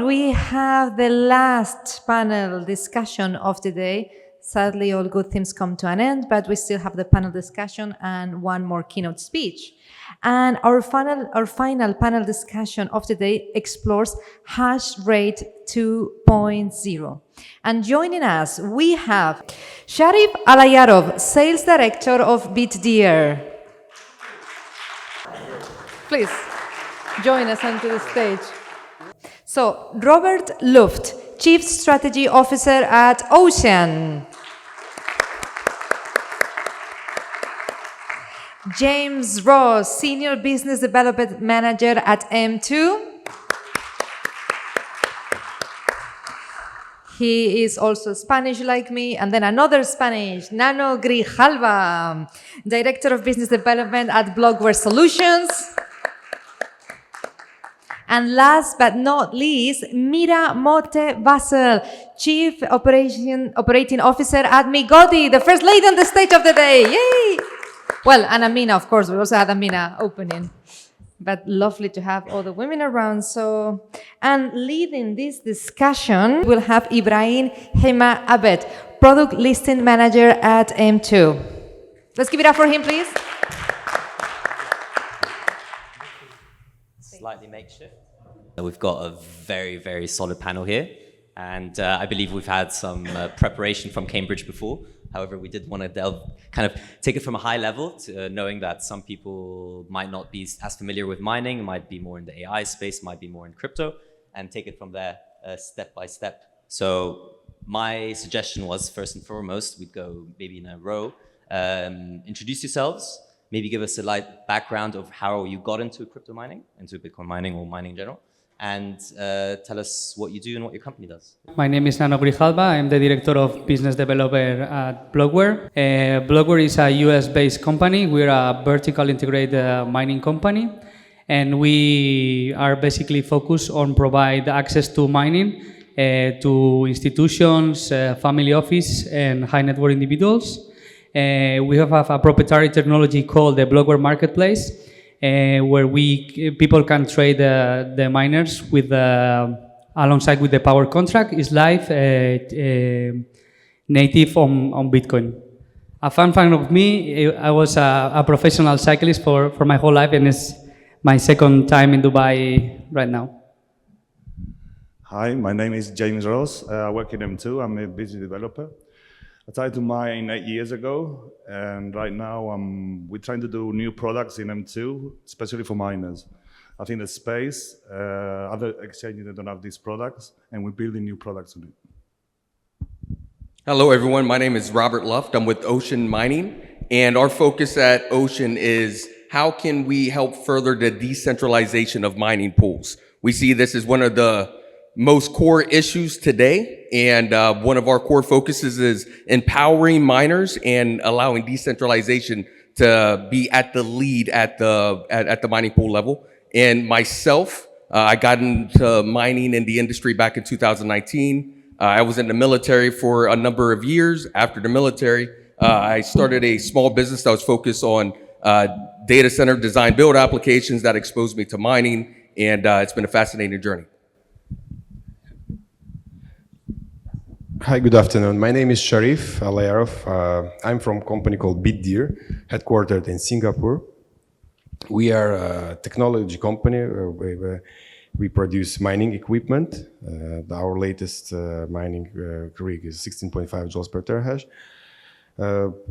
we have the last panel discussion of the day. Sadly, all good things come to an end, but we still have the panel discussion and one more keynote speech. And our final panel discussion of the day explores hash rate 2.0. And joining us, we have Sharif Allayarov, Sales Director of Bitdeer. Please join us onto the stage. So, Robert Luft, Chief Strategy Officer at Ocean. James Ross, Senior Business Development Manager at M2. He is also Spanish like me, and then another Spanish, Nano Grijalba, Director of Business Development at Blockware Solutions. And last but not least, Mira Motevassel, Chief Operating Officer at MIGODI, the first lady on the stage of the day. Yay! Well, and Amina, of course. We also had Amina opening. But lovely to have all the women around. So, and leading this discussion, we'll have Ibrahim Abed, Product Listing Manager at M2. Let's give it up for him, please. Slightly makeshift. We've got a very, very solid panel here. And I believe we've had some preparation from Cambridge before. However, we did want to kind of take it from a high level to knowing that some people might not be as familiar with mining, might be more in the AI space, might be more in crypto, and take it from there step by step. So my suggestion was, first and foremost, we'd go maybe in a row, introduce yourselves, maybe give us a light background of how you got into crypto mining, into Bitcoin mining or mining in general, and tell us what you do and what your company does. My name is Nano Grijalba. I'm the Director of Business Developer at Blockware. Blockware is a US-based company. We're a vertical integrated mining company, and we are basically focused on provide access to mining to institutions, family office, and high net worth individuals. We have a proprietary technology called the Blockware Marketplace, where people can trade the miners with alongside with the power contract. Is live native on Bitcoin. A fun fact of me, I was a professional cyclist for my whole life, and it's my second time in Dubai right now. Hi, my name is James Ross. I work in M2. I'm a business developer. I tried to mine 8 years ago, and right now we're trying to do new products in M2, especially for miners. I think the space, other exchanges that don't have these products, and we're building new products on it. Hello, everyone. My name is Robert Luft. I'm with Ocean Mining, and our focus at Ocean is how can we help further the decentralization of mining pools. We see this as one of the most core issues today, and one of our core focuses is empowering miners and allowing decentralization to be at the lead at the mining pool level. And myself, I got into mining in the industry back in 2019. I was in the military for a number of years. After the military, I started a small business that was focused on data center design build applications that exposed me to mining, and it's been a fascinating journey. Hi, good afternoon. My name is Sharif Allayarov. I'm from a company called Bitdeer, headquartered in Singapore. We are a technology company. We produce mining equipment. Our latest mining rig is 16.5 joules per terahash.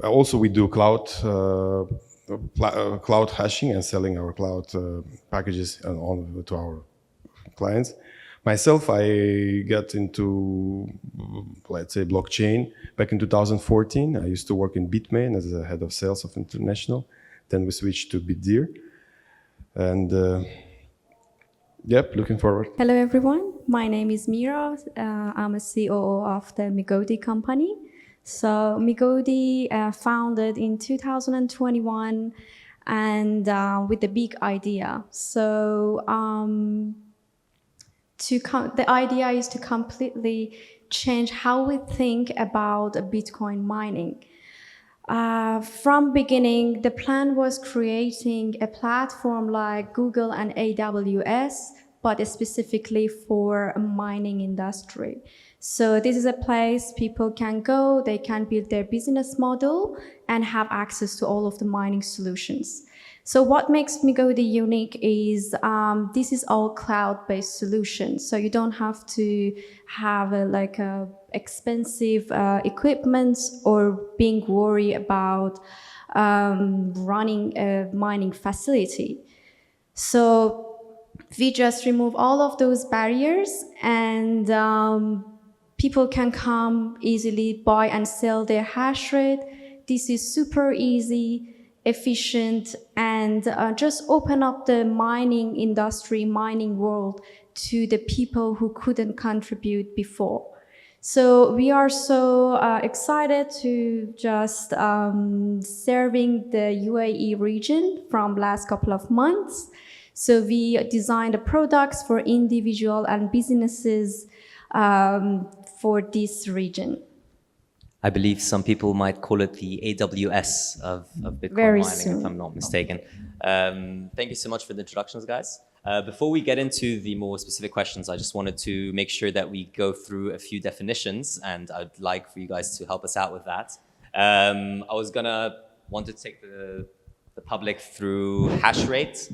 Also, we do cloud hashing and selling our cloud packages on to our clients. Myself, I got into, let's say, blockchain back in 2014. I used to work in Bitmain as the head of sales of International. Then we switched to Bitdeer. And yep, looking forward. Hello, everyone. My name is Mira. I'm a COO of the MIGODI company. So MIGODI founded in 2021 and with a big idea. So the idea is to completely change how we think about Bitcoin mining. From beginning, the plan was creating a platform like Google and AWS but specifically for a mining industry. So this is a place people can go, they can build their business model and have access to all of the mining solutions. So what makes MIGODI unique is this is all cloud-based solution. So you don't have to have a expensive equipment or being worried about running a mining facility. So we just remove all of those barriers, and people can come easily buy and sell their hash rate. This is super easy, efficient, and just open up the mining industry, mining world to the people who couldn't contribute before. So we are so excited to just serving the UAE region from last couple of months. So we designed the products for individual and businesses for this region. I believe some people might call it the AWS of Bitcoin Very mining, soon. if I'm not mistaken. Thank you so much for the introductions, guys. Before we get into the more specific questions, I just wanted to make sure that we go through a few definitions, and I'd like for you guys to help us out with that. I was want to take the public through hash rate,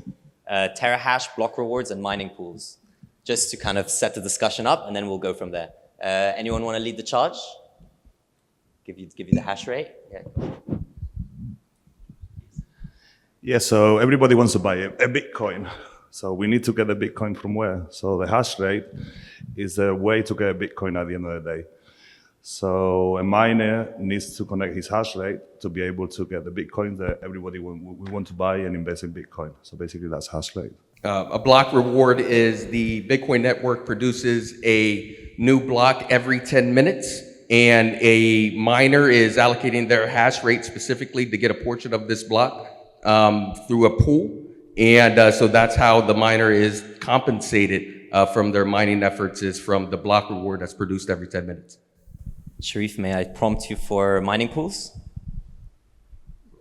terahash, block rewards, and mining pools, just to kind of set the discussion up, and then we'll go from there. Anyone want to lead the charge? Give you the hash rate? Yeah. Yeah, so everybody wants to buy a Bitcoin. So we need to get a Bitcoin from where? So the hash rate is a way to get a Bitcoin at the end of the day. So a miner needs to connect his hash rate to be able to get the Bitcoin that everybody we want to buy and invest in Bitcoin. So basically that's hash rate. A block reward is the Bitcoin network produces a new block every 10 minutes, and a miner is allocating their hash rate specifically to get a portion of this block through a pool. And so that's how the miner is compensated from their mining efforts, is from the block reward that's produced every 10 minutes. Sharif, may I prompt you for mining pools?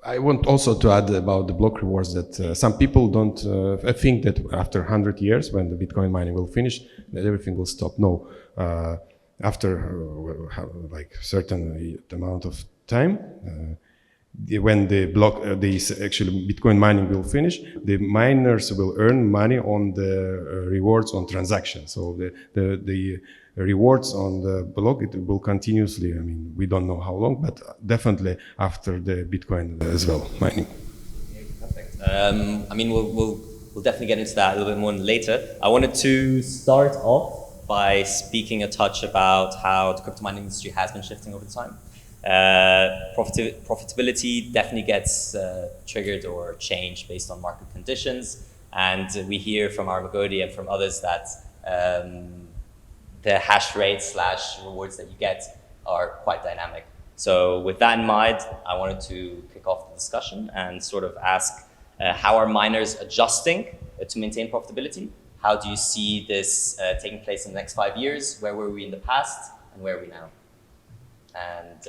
I want also to add about the block rewards that some people don't think that after 100 years, when the Bitcoin mining will finish, that everything will stop. No, after like certain amount of time, when the actually Bitcoin mining will finish, the miners will earn money on the rewards on transactions. So the rewards on the block, it will continuously, I mean, we don't know how long, but definitely after the Bitcoin as well, mining. Perfect. I mean, we'll definitely get into that a little bit more later. I wanted to start off by speaking a touch about how the crypto mining industry has been shifting over time. Profitability definitely gets triggered or changed based on market conditions, and we hear from our MIGODI and from others that the hash rate / rewards that you get are quite dynamic. So with that in mind, I wanted to kick off the discussion and sort of ask how are miners adjusting to maintain profitability? How do you see this taking place in the next 5 years? Where were we in the past and where are we now? And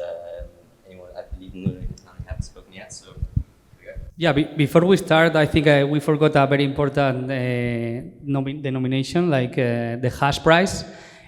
anyone, I believe Nano haven't spoken yet, so here we go. Yeah, before we start, I think we forgot a very important denomination, like the hash price.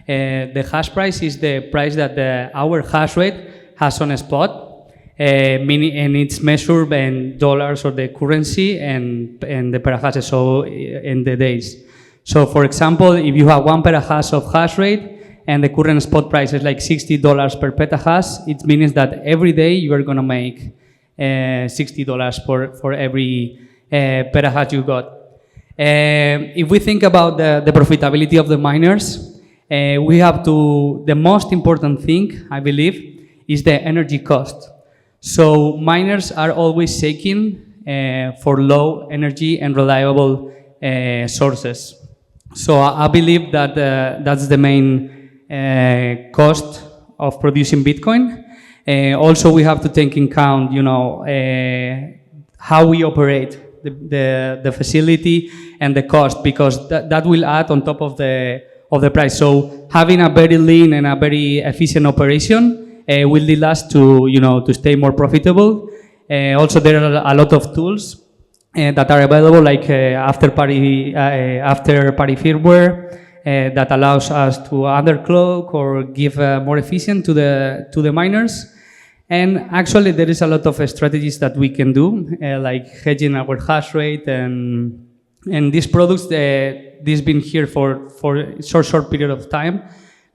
The hash price is the price that our hash rate has on a spot, and it's measured in dollars or the currency and the petahash, so in the days. So, for example, if you have 1 petahash of hash rate and the current spot price is like $60 per petahash, it means that every day you are going to make $60 for every petahash you got. If we think about the profitability of the miners, we have to, the most important thing, I believe, is the energy cost. So miners are always seeking for low energy and reliable sources. So I believe that that's the main cost of producing Bitcoin. Also, we have to take in account, how we operate the facility and the cost, because that will add on top of the price. So having a very lean and a very efficient operation will lead us to stay more profitable. Also, there are a lot of tools that are available, like after-party firmware that allows us to underclock or give more efficient to the miners. And actually, there is a lot of strategies that we can do, like hedging our hash rate, and these products, this been here for a short period of time,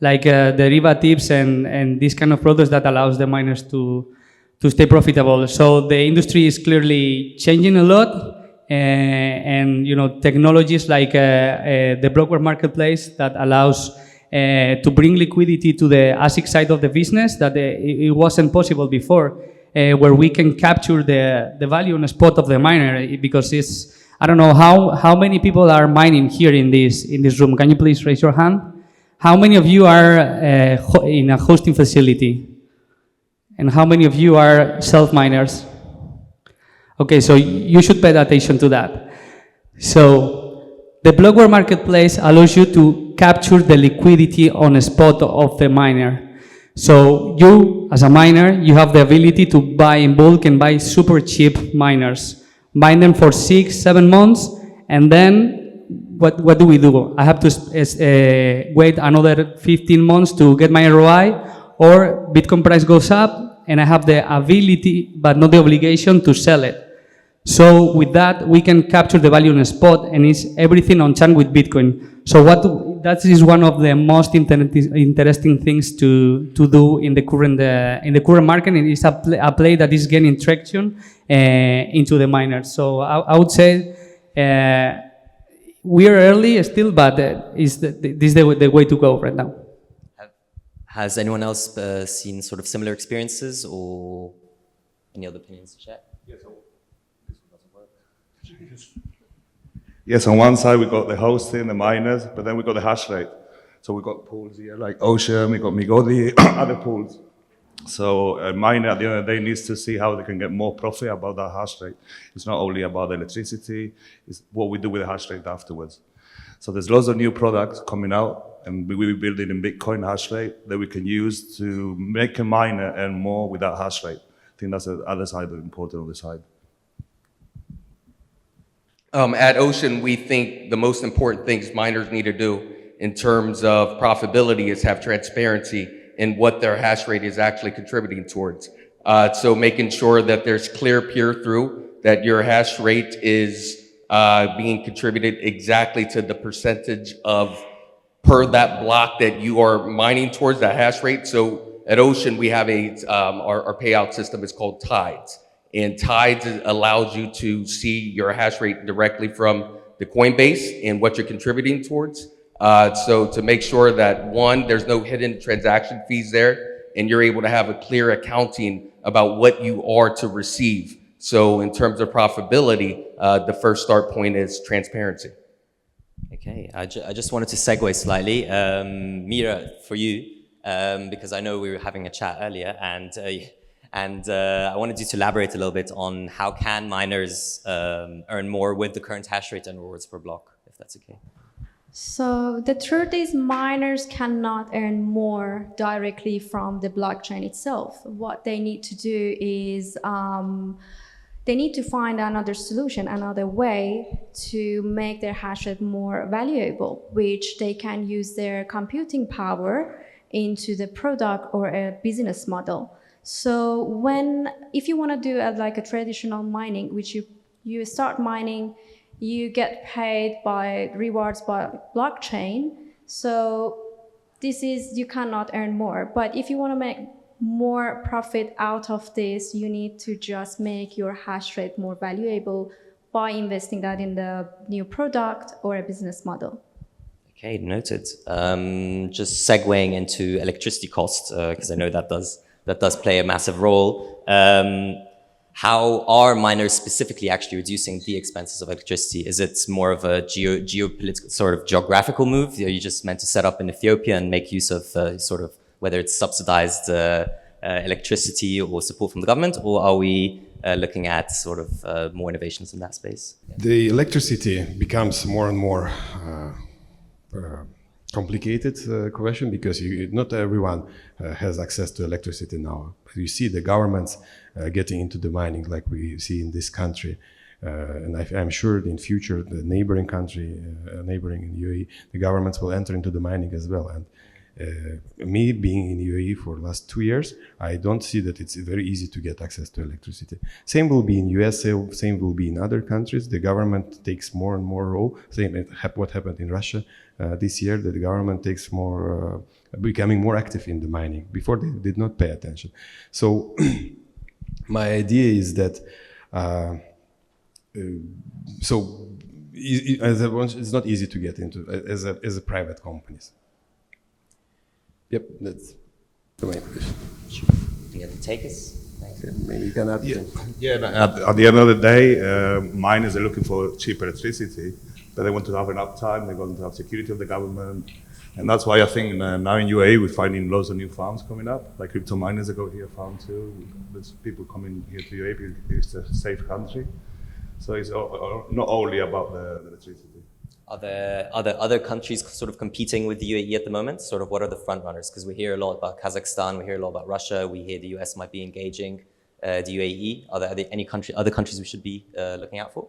like derivatives and these kind of products that allows the miners to stay profitable. So the industry is clearly changing a lot, and technologies like the Blockware marketplace that allows to bring liquidity to the ASIC side of the business that it wasn't possible before, where we can capture the value on the spot of the miner, because it's, I don't know how many people are mining here in this room. Can you please raise your hand? How many of you are in a hosting facility? And how many of you are self-miners? Okay, so you should pay attention to that. So the Blockware marketplace allows you to capture the liquidity on a spot of the miner. So you, as a miner, you have the ability to buy in bulk and buy super cheap miners. Mine them for 6-7 months, and then what do we do? I have to wait another 15 months to get my ROI, or Bitcoin price goes up, and I have the ability, but not the obligation, to sell it. So with that, we can capture the value on a spot, and it's everything on chain with Bitcoin. So that is one of the most interesting things to do in the current market, and it's a play that is gaining traction into the miners. So I would say we are early still, but this is the way to go right now. Has anyone else seen sort of similar experiences, or any other opinions to share? Yes, on one side we've got the hosting, the miners, but then we've got the hash rate. So we've got pools here like Ocean, we've got MIGODI, other pools. So a miner at the end of the day needs to see how they can get more profit about that hash rate. It's not only about the electricity, it's what we do with the hash rate afterwards. So there's lots of new products coming out, and we will be building in Bitcoin hash rate that we can use to make a miner earn more with that hash rate. I think that's the other side, the important other side. At Ocean, we think the most important things miners need to do in terms of profitability is have transparency in what their hash rate is actually contributing towards. So making sure that there's clear peer through, that your hash rate is being contributed exactly to the percentage of per that block that you are mining towards that hash rate. So at Ocean, we have our payout system is called Tides. And Tides allows you to see your hash rate directly from the Coinbase and what you're contributing towards. So to make sure that, one, there's no hidden transaction fees there, and you're able to have a clear accounting about what you are to receive. So in terms of profitability, the first start point is transparency. Okay, I just wanted to segue slightly. Mira, for you, because I know we were having a chat earlier, and I wanted you to elaborate a little bit on how can miners earn more with the current hash rate and rewards per block, if that's okay. So the truth is miners cannot earn more directly from the blockchain itself. What they need to do is they need to find another solution, another way to make their hash rate more valuable, which they can use their computing power into the product or a business model. So if you want to do like a traditional mining, which you start mining, you get paid by rewards by blockchain. So you cannot earn more. But if you want to make more profit out of this, you need to just make your hash rate more valuable by investing that in the new product or a business model. Okay, noted. Just segueing into electricity costs, because I know that does play a massive role. How are miners specifically actually reducing the expenses of electricity? Is it more of a geopolitical sort of geographical move? Are you just meant to set up in Ethiopia and make use of sort of whether it's subsidized electricity or support from the government, or are we looking at sort of more innovations in that space? The electricity becomes more and more complicated question, because not everyone has access to electricity now. You see the governments getting into the mining like we see in this country. And I'm sure in future the neighboring country, neighboring in UAE, the governments will enter into the mining as well. And me being in UAE for the last 2 years, I don't see that it's very easy to get access to electricity. Same will be in US, same will be in other countries. The government takes more and more role. Same what happened in Russia this year, that the government takes more, becoming more active in the mining. Before they did not pay attention. So my idea is that it's not easy to get into as a private companies. Yep, that's the main question. You can take us. Maybe you can add. At the end of the day, miners are looking for cheap electricity, but they want to have an uptime, they want to have security of the government. And that's why I think now in UAE we're finding loads of new farms coming up, like crypto miners that go here farm too. There's people coming here to UAE because it's a safe country. So it's not only about the electricity. Are there other countries sort of competing with the UAE at the moment? Sort of what are the front runners? Because we hear a lot about Kazakhstan, we hear a lot about Russia, we hear the US might be engaging the UAE. Are there any other countries we should be looking out for?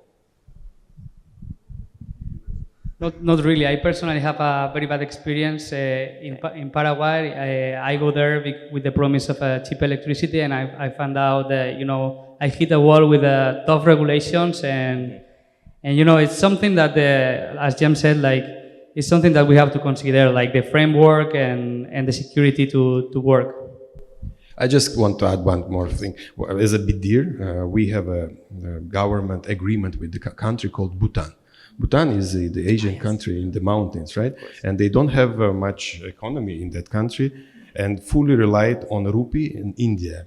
Not really. I personally have a very bad experience in Paraguay. I go there with the promise of cheap electricity, and I found out that I hit a wall with tough regulations, and it's something that as Jem said, like it's something that we have to consider, like the framework and the security to work. I just want to add one more thing. As a Bitdeer, we have a government agreement with the country called Bhutan. Bhutan is the Asian country in the mountains, right? And they don't have much economy in that country and fully relied on rupee in India.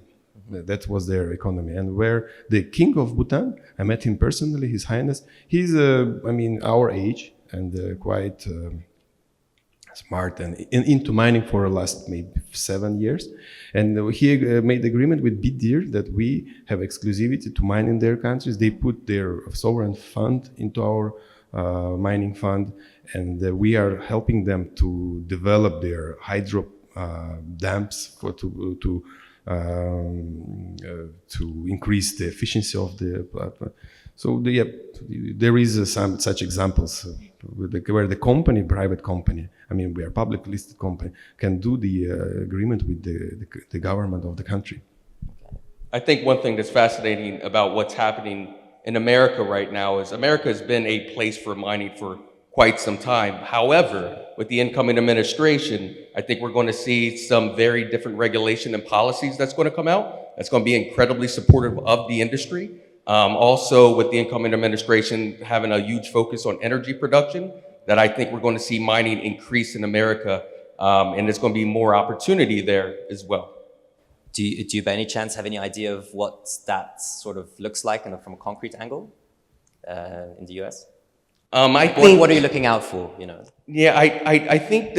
That was their economy. And where the king of Bhutan, I met him personally, His Highness, he's, our age and quite smart and into mining for the last maybe 7 years. And he made agreement with Bitdeer that we have exclusivity to mine in their countries. They put their sovereign fund into our mining fund, and we are helping them to develop their hydro dams to increase the efficiency of the platform. So there is some such examples where the company, private company, we are public listed company, can do the agreement with the government of the country. I think one thing that's fascinating about what's happening in America right now is America has been a place for mining for quite some time. However, with the incoming administration, I think we're going to see some very different regulation and policies that's going to come out. That's going to be incredibly supportive of the industry. Also, with the incoming administration having a huge focus on energy production, that I think we're going to see mining increase in America, and there's going to be more opportunity there as well. Do you by any chance have any idea of what that sort of looks like from a concrete angle in the US? I think, what are you looking out for? Yeah, I think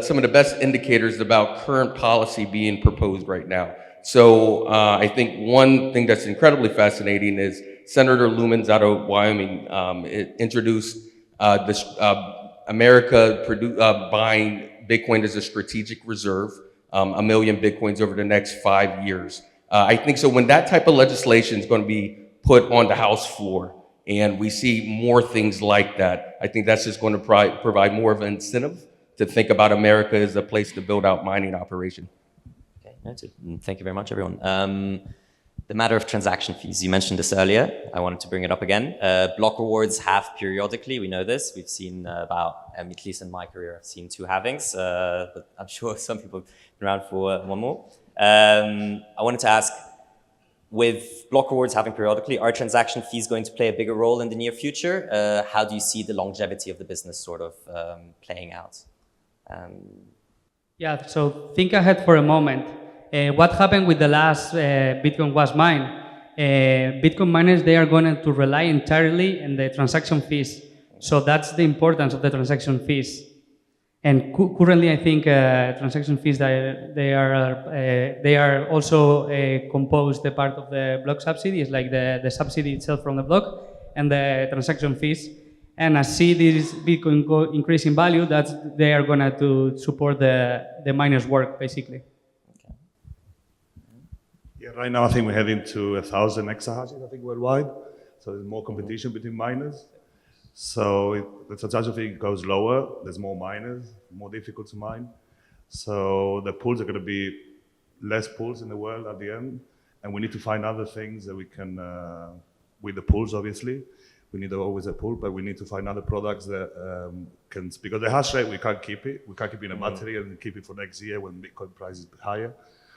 some of the best indicators about current policy being proposed right now. So I think one thing that's incredibly fascinating is Senator Lumens out of Wyoming introduced America buying Bitcoin as a strategic reserve, 1 million Bitcoins over the next 5 years. I think so when that type of legislation is going to be put on the House floor, and we see more things like that, I think that's just going to provide more of an incentive to think about America as a place to build out mining operation. Okay, noted. Thank you very much, everyone. The matter of transaction fees, you mentioned this earlier. I wanted to bring it up again. Block rewards have periodically, we know this. We've seen at least in my career, I've seen 2 halvings, but I'm sure some people have been around for one more. I wanted to ask, with block rewards having periodically, are transaction fees going to play a bigger role in the near future? How do you see the longevity of the business sort of playing out? Yeah, so think ahead for a moment. What happened with the last Bitcoin was mined? Bitcoin miners, they are going to rely entirely on the transaction fees. So that's the importance of the transaction fees. And currently, I think transaction fees they are also composed the part of the block subsidy. It's like the subsidy itself from the block and the transaction fees. And as see this Bitcoin increase in value, they are going to support the miners' work basically. Yeah, right now I think we're heading to 1,000 exahashes, I think, worldwide. So there's more competition between miners. So the transaction fee goes lower, there's more miners, more difficult to mine. So the pools are going to be less pools in the world at the end. And we need to find other things that we can, with the pools obviously, we need always a pool, but we need to find other products that can, because the hash rate, we can't keep it. We can't keep it in a battery and keep it for next year when Bitcoin price is higher.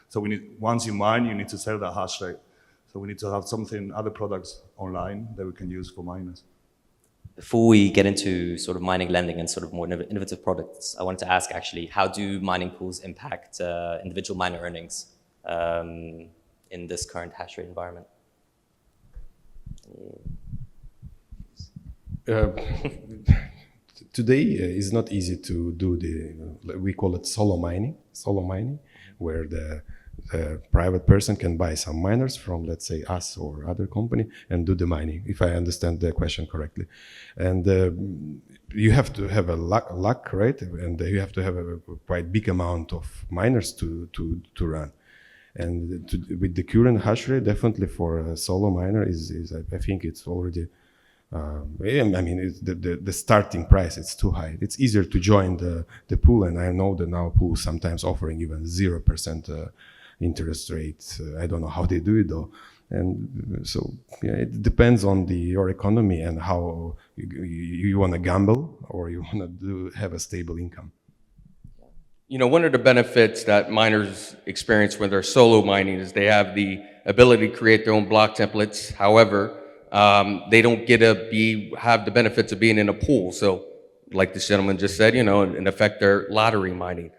So we need, once you mine, you need to sell that hash rate. So we need to have something, other products online that we can use for miners. Before we get into sort of mining lending and sort of more innovative products, I wanted to ask actually, how do mining pools impact individual miner earnings in this current hash rate environment? Today it's not easy to do we call it solo mining, where the private person can buy some miners from, let's say, us or other company and do the mining, if I understand the question correctly. And you have to have a luck, right? And you have to have a quite big amount of miners to run. And with the current hash rate, definitely for a solo miner I think it's already, I mean, it's the starting price, it's too high. It's easier to join the pool, and I know that now pools sometimes offering even 0% interest rate. I don't know how they do it though. And so yeah, it depends on your economy and how you want to gamble or you want to have a stable income. You know, one of the benefits that miners experience when they're solo mining is they have the ability to create their own block templates. However, they don't get to have the benefits of being in a pool. So like this gentleman just said, you know, in effect, they're lottery mining.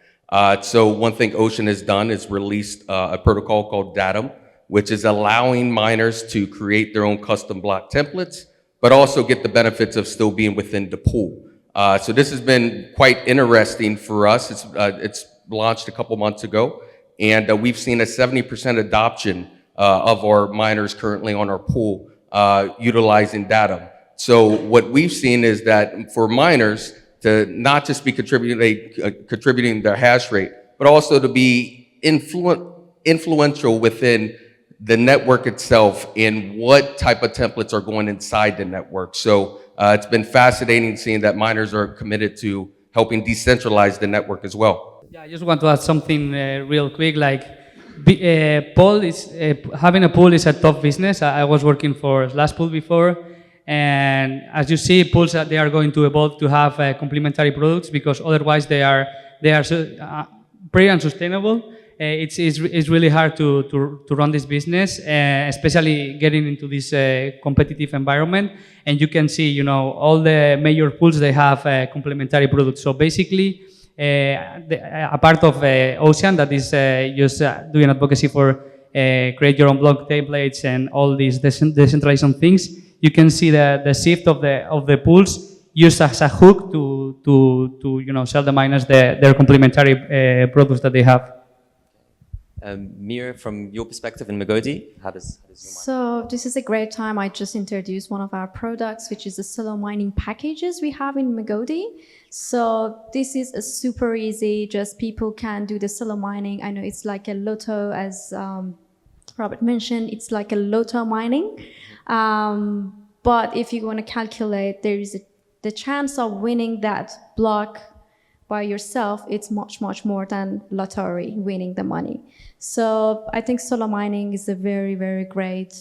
So one thing Ocean has done is released a protocol called Datum, which is allowing miners to create their own custom block templates, but also get the benefits of still being within the pool. So this has been quite interesting for us. It's launched a couple months ago, and we've seen a 70% adoption of our miners currently on our pool utilizing Datum. So what we've seen is that for miners to not just be contributing their hash rate, but also to be influential within the network itself in what type of templates are going inside the network. So it's been fascinating seeing that miners are committed to helping decentralize the network as well. Yeah, I just want to add something real quick. Like, having a pool is a tough business. I was working for Slashpool before, and as you see, pools they are going to evolve to have complementary products because otherwise they are pretty unsustainable. It's really hard to run this business, especially getting into this competitive environment. And you can see, you know, all the major pools they have complementary products. So basically, a part of Ocean that is just doing advocacy for create your own block templates and all these decentralization things. You can see the shift of the pools used as a hook to you know, sell the miners their complementary products that they have. Mira, from your perspective in MIGODI, how does your So this is a great time. I just introduced one of our products, which is the solo mining packages we have in MIGODI. So this is a super easy, just people can do the solo mining. I know it's like a lotto, as Robert mentioned, it's like a lotto mining. But if you want to calculate, there is the chance of winning that block by yourself, it's much, much more than lottery winning the money. So I think solo mining is a very, very great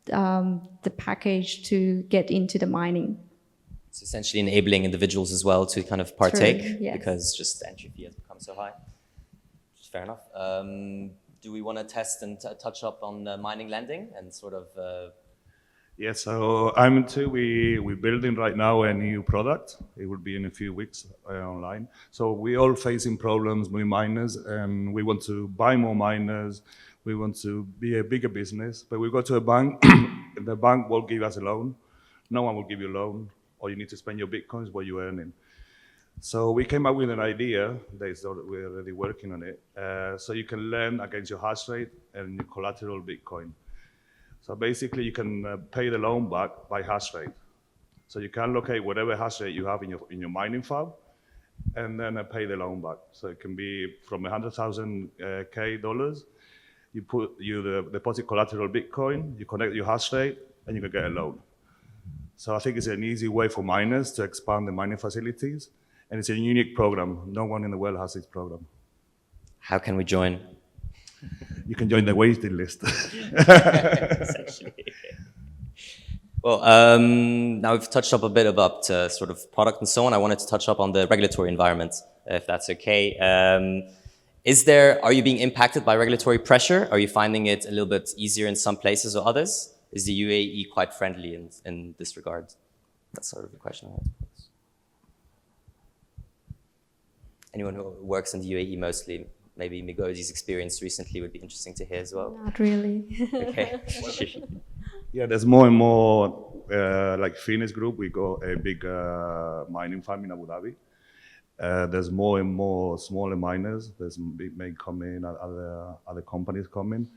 the package to get into the mining. It's essentially enabling individuals as well to kind of partake. True, yes. Because just the entry fee has become so high. Fair enough. Do we want to test and touch up on mining lending and sort of Yeah, so we're building right now a new product. It will be in a few weeks online. So we're all facing problems with miners, and we want to buy more miners. We want to be a bigger business, but we go to a bank. The bank won't give us a loan. No one will give you a loan, or you need to spend your Bitcoins what you're earning. So we came up with an idea. We're already working on it. So you can lend against your hash rate and your collateral Bitcoin. So basically, you can pay the loan back by hash rate. So you can locate whatever hash rate you have in your mining farm, and then pay the loan back. So it can be from $100,000 You deposit collateral Bitcoin, you connect your hash rate, and you can get a loan. So I think it's an easy way for miners to expand the mining facilities, and it's a unique program. No one in the world has this program. How can we join? You can join the waiting list. Well, now we've touched up a bit about sort of product and so on. I wanted to touch up on the regulatory environment, if that's okay. Are you being impacted by regulatory pressure? Are you finding it a little bit easier in some places or others? Is the UAE quite friendly in this regard? That's sort of the question I had. Anyone who works in the UAE mostly, maybe MIGODI's experience recently would be interesting to hear as well. Not really. Okay. Yeah, there's more and more, like Finnish group, we got a big mining farm in Abu Dhabi. There's more and more smaller miners. There's big may come in, other companies come in.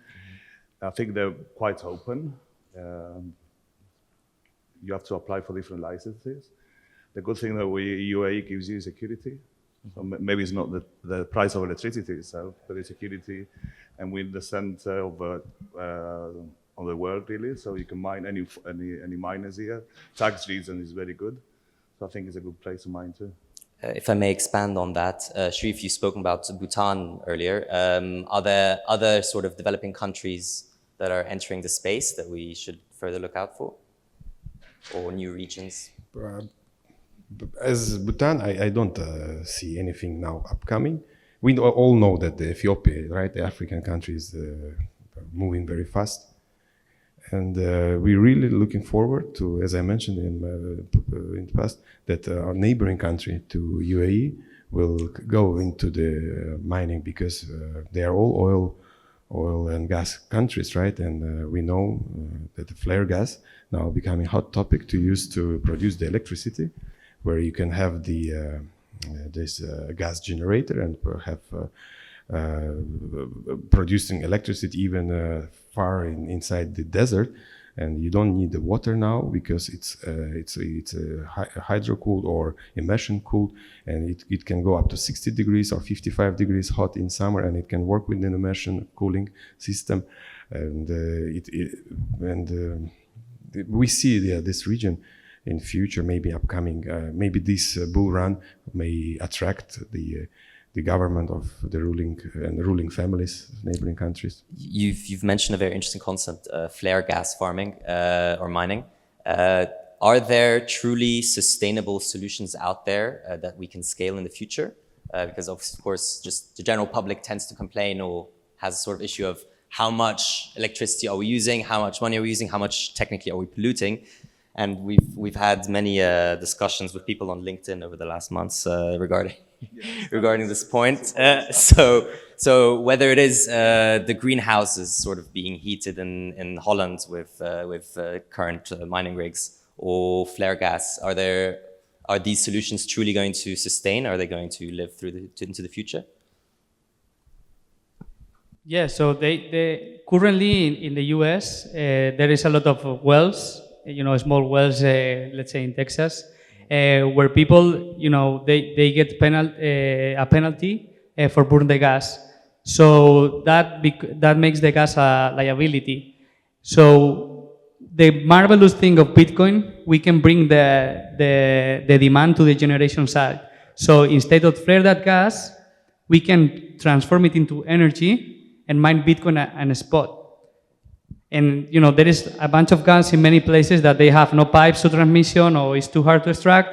I think they're quite open. You have to apply for different licenses. The good thing that UAE gives you is security. So maybe it's not the price of electricity itself, but the security, and we're in the center of the world really. So you can mine any miners here. Tax reason is very good. So I think it's a good place to mine too. If I may expand on that, Sharif, you've spoken about Bhutan earlier. Are there other sort of developing countries that are entering the space that we should further look out for? Or new regions? As Bhutan, I don't see anything now upcoming. We all know that Ethiopia, right, the African country is moving very fast. And we're really looking forward to, as I mentioned in the past, that our neighboring country to UAE will go into the mining because they are all oil and gas countries, right? And we know that the flare gas now becoming a hot topic to use to produce the electricity, where you can have this gas generator and have producing electricity even far inside the desert, and you don't need the water now because it's hydro cooled or immersion cooled, and it can go up to 60 degrees or 55 degrees hot in summer, and it can work with an immersion cooling system, and we see this region in future, maybe upcoming, maybe this bull run may attract the government of the ruling families, neighboring countries. You've mentioned a very interesting concept, flare gas farming or mining. Are there truly sustainable solutions out there that we can scale in the future? Because of course, just the general public tends to complain or has a sort of issue of how much electricity are we using, how much money are we using, how much technically are we polluting? And we've had many discussions with people on LinkedIn over the last months regarding this point. So whether it is the greenhouses sort of being heated in Holland with current mining rigs or flare gas, are these solutions truly going to sustain? Are they going to live through into the future? Yeah. So they currently in the US there is a lot of wells. Small wells, let's say in Texas, where people, they get a penalty for burn the gas. So that makes the gas a liability. So the marvelous thing of Bitcoin, we can bring the demand to the generation side. So instead of flare that gas, we can transform it into energy and mine Bitcoin on a spot. And there is a bunch of gas in many places that they have no pipes to transmission or it's too hard to extract.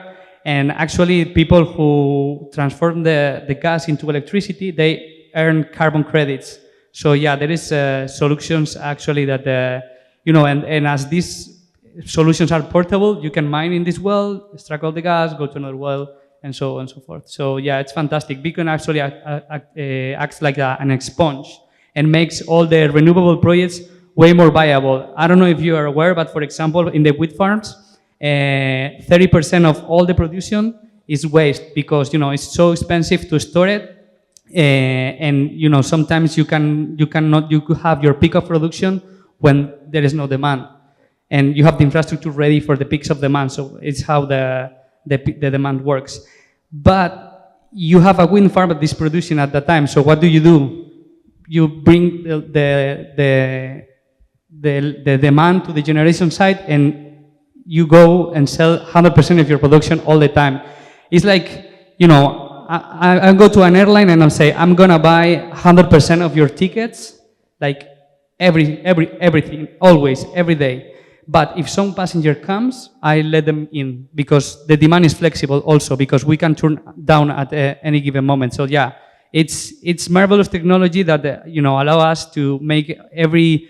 And actually, people who transform the gas into electricity, they earn carbon credits. So yeah, there is solutions actually that and as these solutions are portable, you can mine in this well, extract all the gas, go to another well, and so on and so forth. So yeah, it's fantastic. Bitcoin actually acts like an sponge and makes all the renewable projects way more viable. I don't know if you are aware, but for example, in the wheat farms, 30% of all the production is waste because it's so expensive to store it, and sometimes you could have your peak of production when there is no demand, and you have the infrastructure ready for the peaks of demand. So it's how the demand works. But you have a wind farm that is producing at that time. So what do? You bring the demand to the generation side, and you go and sell 100% of your production all the time. It's like, I go to an airline and I'll say, I'm gonna buy 100% of your tickets, like everything, always, every day. But if some passenger comes, I let them in because the demand is flexible also because we can turn down at any given moment. So yeah, it's marvelous technology that allow us to make every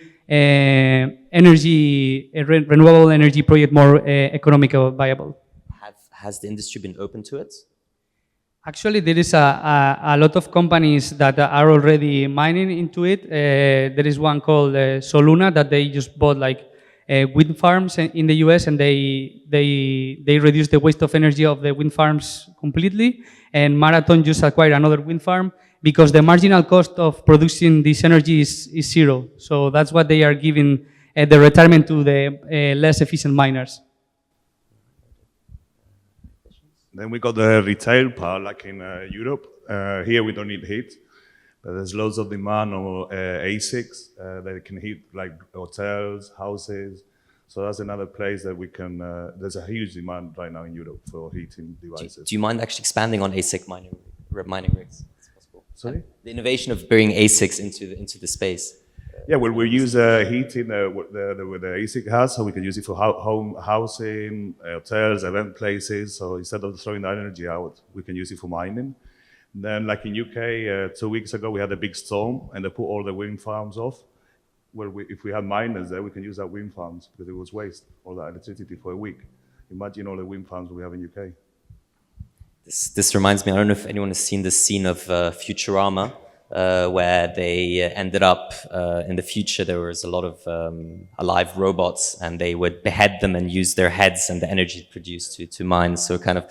renewable energy project more economical, viable. Has the industry been open to it? Actually, there is a lot of companies that are already mining into it. There is one called Soluna that they just bought like wind farms in the US, and they reduce the waste of energy of the wind farms completely. And Marathon just acquired another wind farm because the marginal cost of producing this energy is zero. So that's what they are giving the retirement to the less efficient miners. Then we got the retail part, like in Europe. Here we don't need heat, but there's loads of demand on ASICs that can heat like hotels, houses. So that's another place that we can, there's a huge demand right now in Europe for heating devices. Do you mind actually expanding on ASIC mining rigs? If possible? Sorry? The innovation of bringing ASICs into the space. Yeah, well, we use heating with the ASIC has, so we can use it for home housing, hotels, event places. So instead of throwing the energy out, we can use it for mining. And then, like in UK, 2 weeks ago, we had a big storm, and they put all the wind farms off. Well, if we had miners there, we can use that wind farms because it was waste, all that electricity for a week. Imagine all the wind farms we have in UK. This reminds me, I don't know if anyone has seen this scene of Futurama, where they ended up, in the future, there was a lot of alive robots, and they would behead them and use their heads and the energy produced to mine. So kind of,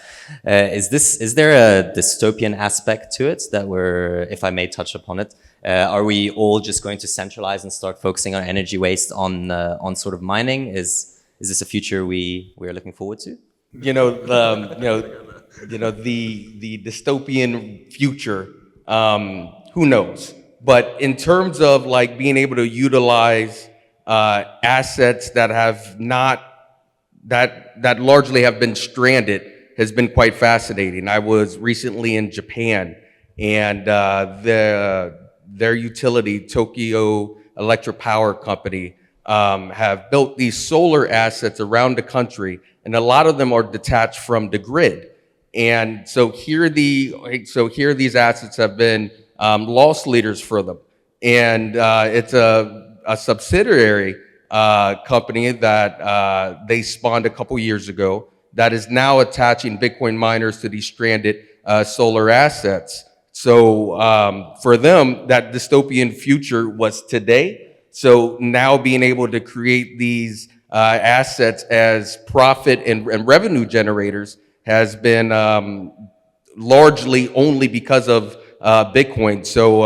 is there a dystopian aspect to it that if I may touch upon it, are we all just going to centralize and start focusing on energy waste on sort of mining? Is this a future we are looking forward to? The dystopian future, who knows? But in terms of like being able to utilize assets that have not, that largely have been stranded has been quite fascinating. I was recently in Japan, and their utility, Tokyo Electric Power Company, have built these solar assets around the country, and a lot of them are detached from the grid. And so here these assets have been loss leaders for them. And it's a subsidiary company that they spawned a couple years ago that is now attaching Bitcoin miners to these stranded solar assets. So for them, that dystopian future was today. So now being able to create these assets as profit and revenue generators has been largely only because of Bitcoin. So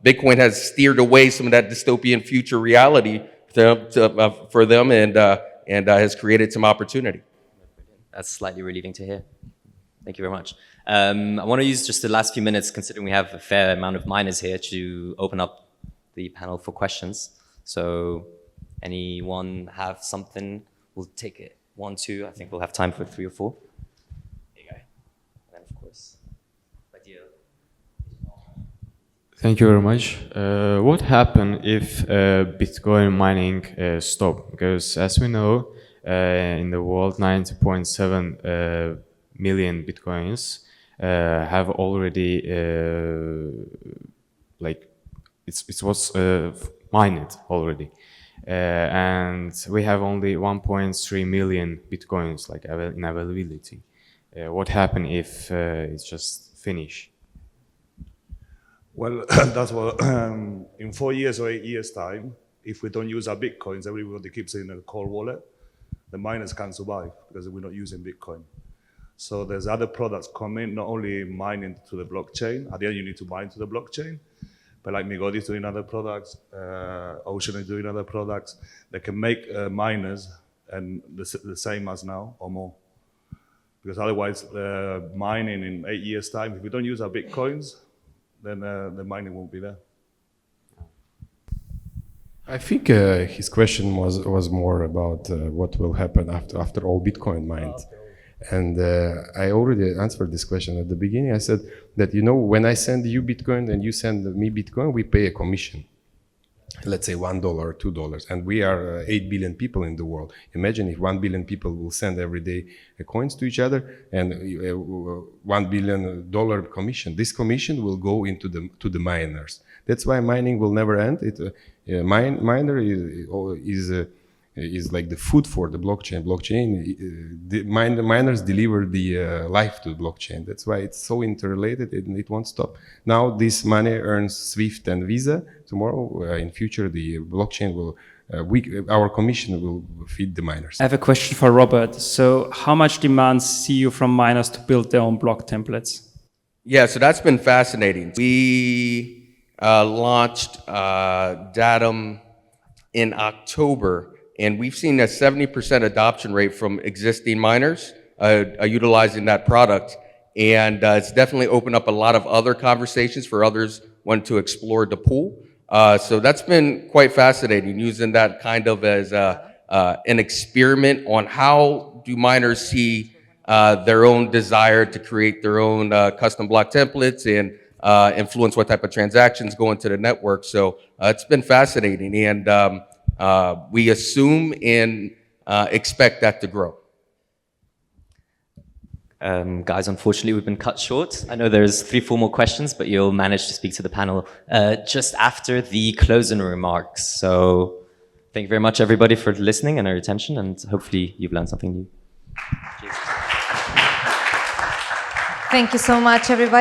Bitcoin has steered away some of that dystopian future reality for them and has created some opportunity. That's slightly relieving to hear. Thank you very much. I want to use just the last few minutes, considering we have a fair amount of miners here, to open up the panel for questions. So anyone have something? We'll take it 1, 2. I think we'll have time for 3 or 4. Here you go. And then, of course, Bitdeer. Thank you very much. What happens if Bitcoin mining stop? Because as we know, in the world, 90.7 million Bitcoins have already it was mined already, and we have only 1.3 million Bitcoins in availability. What happens if it's just finished? Well, that's what, in 4 years or 8 years' time, if we don't use our Bitcoins, everybody keeps it in a cold wallet, the miners can't survive because we're not using Bitcoin. So there's other products coming, not only mining to the blockchain, at the end you need to mine to the blockchain, but like MIGODI is doing other products, Ocean is doing other products that can make miners and the same as now or more. Because otherwise, mining in 8 years' time, if we don't use our Bitcoins, then the mining won't be there. I think his question was more about what will happen after all Bitcoin mined. And I already answered this question at the beginning. I said that, when I send you Bitcoin and you send me Bitcoin, we pay a commission. Let's say $1 or $2. And we are 8 billion people in the world. Imagine if 1 billion people will send every day coins to each other and $1 billion commission. This commission will go into the miners. That's why mining will never end. Miner is like the food for the blockchain. The miners deliver the life to the blockchain. That's why it's so interrelated and it won't stop. Now this money earns SWIFT and Visa. Tomorrow, in future, the blockchain will, our commission will feed the miners. I have a question for Robert. So how much demand see you from miners to build their own block templates? Yeah, so that's been fascinating. We launched Datum in October, and we've seen a 70% adoption rate from existing miners utilizing that product. And it's definitely opened up a lot of other conversations for others wanting to explore the pool. So that's been quite fascinating, using that kind of as an experiment on how do miners see their own desire to create their own custom block templates and influence what type of transactions go into the network. So it's been fascinating, and we assume and expect that to grow. Guys, unfortunately, we've been cut short. I know there's 3-4 more questions, but you'll manage to speak to the panel just after the closing remarks. So thank you very much, everybody, for listening and your attention, and hopefully you've learned something new. Cheers. Thank you so much, everybody.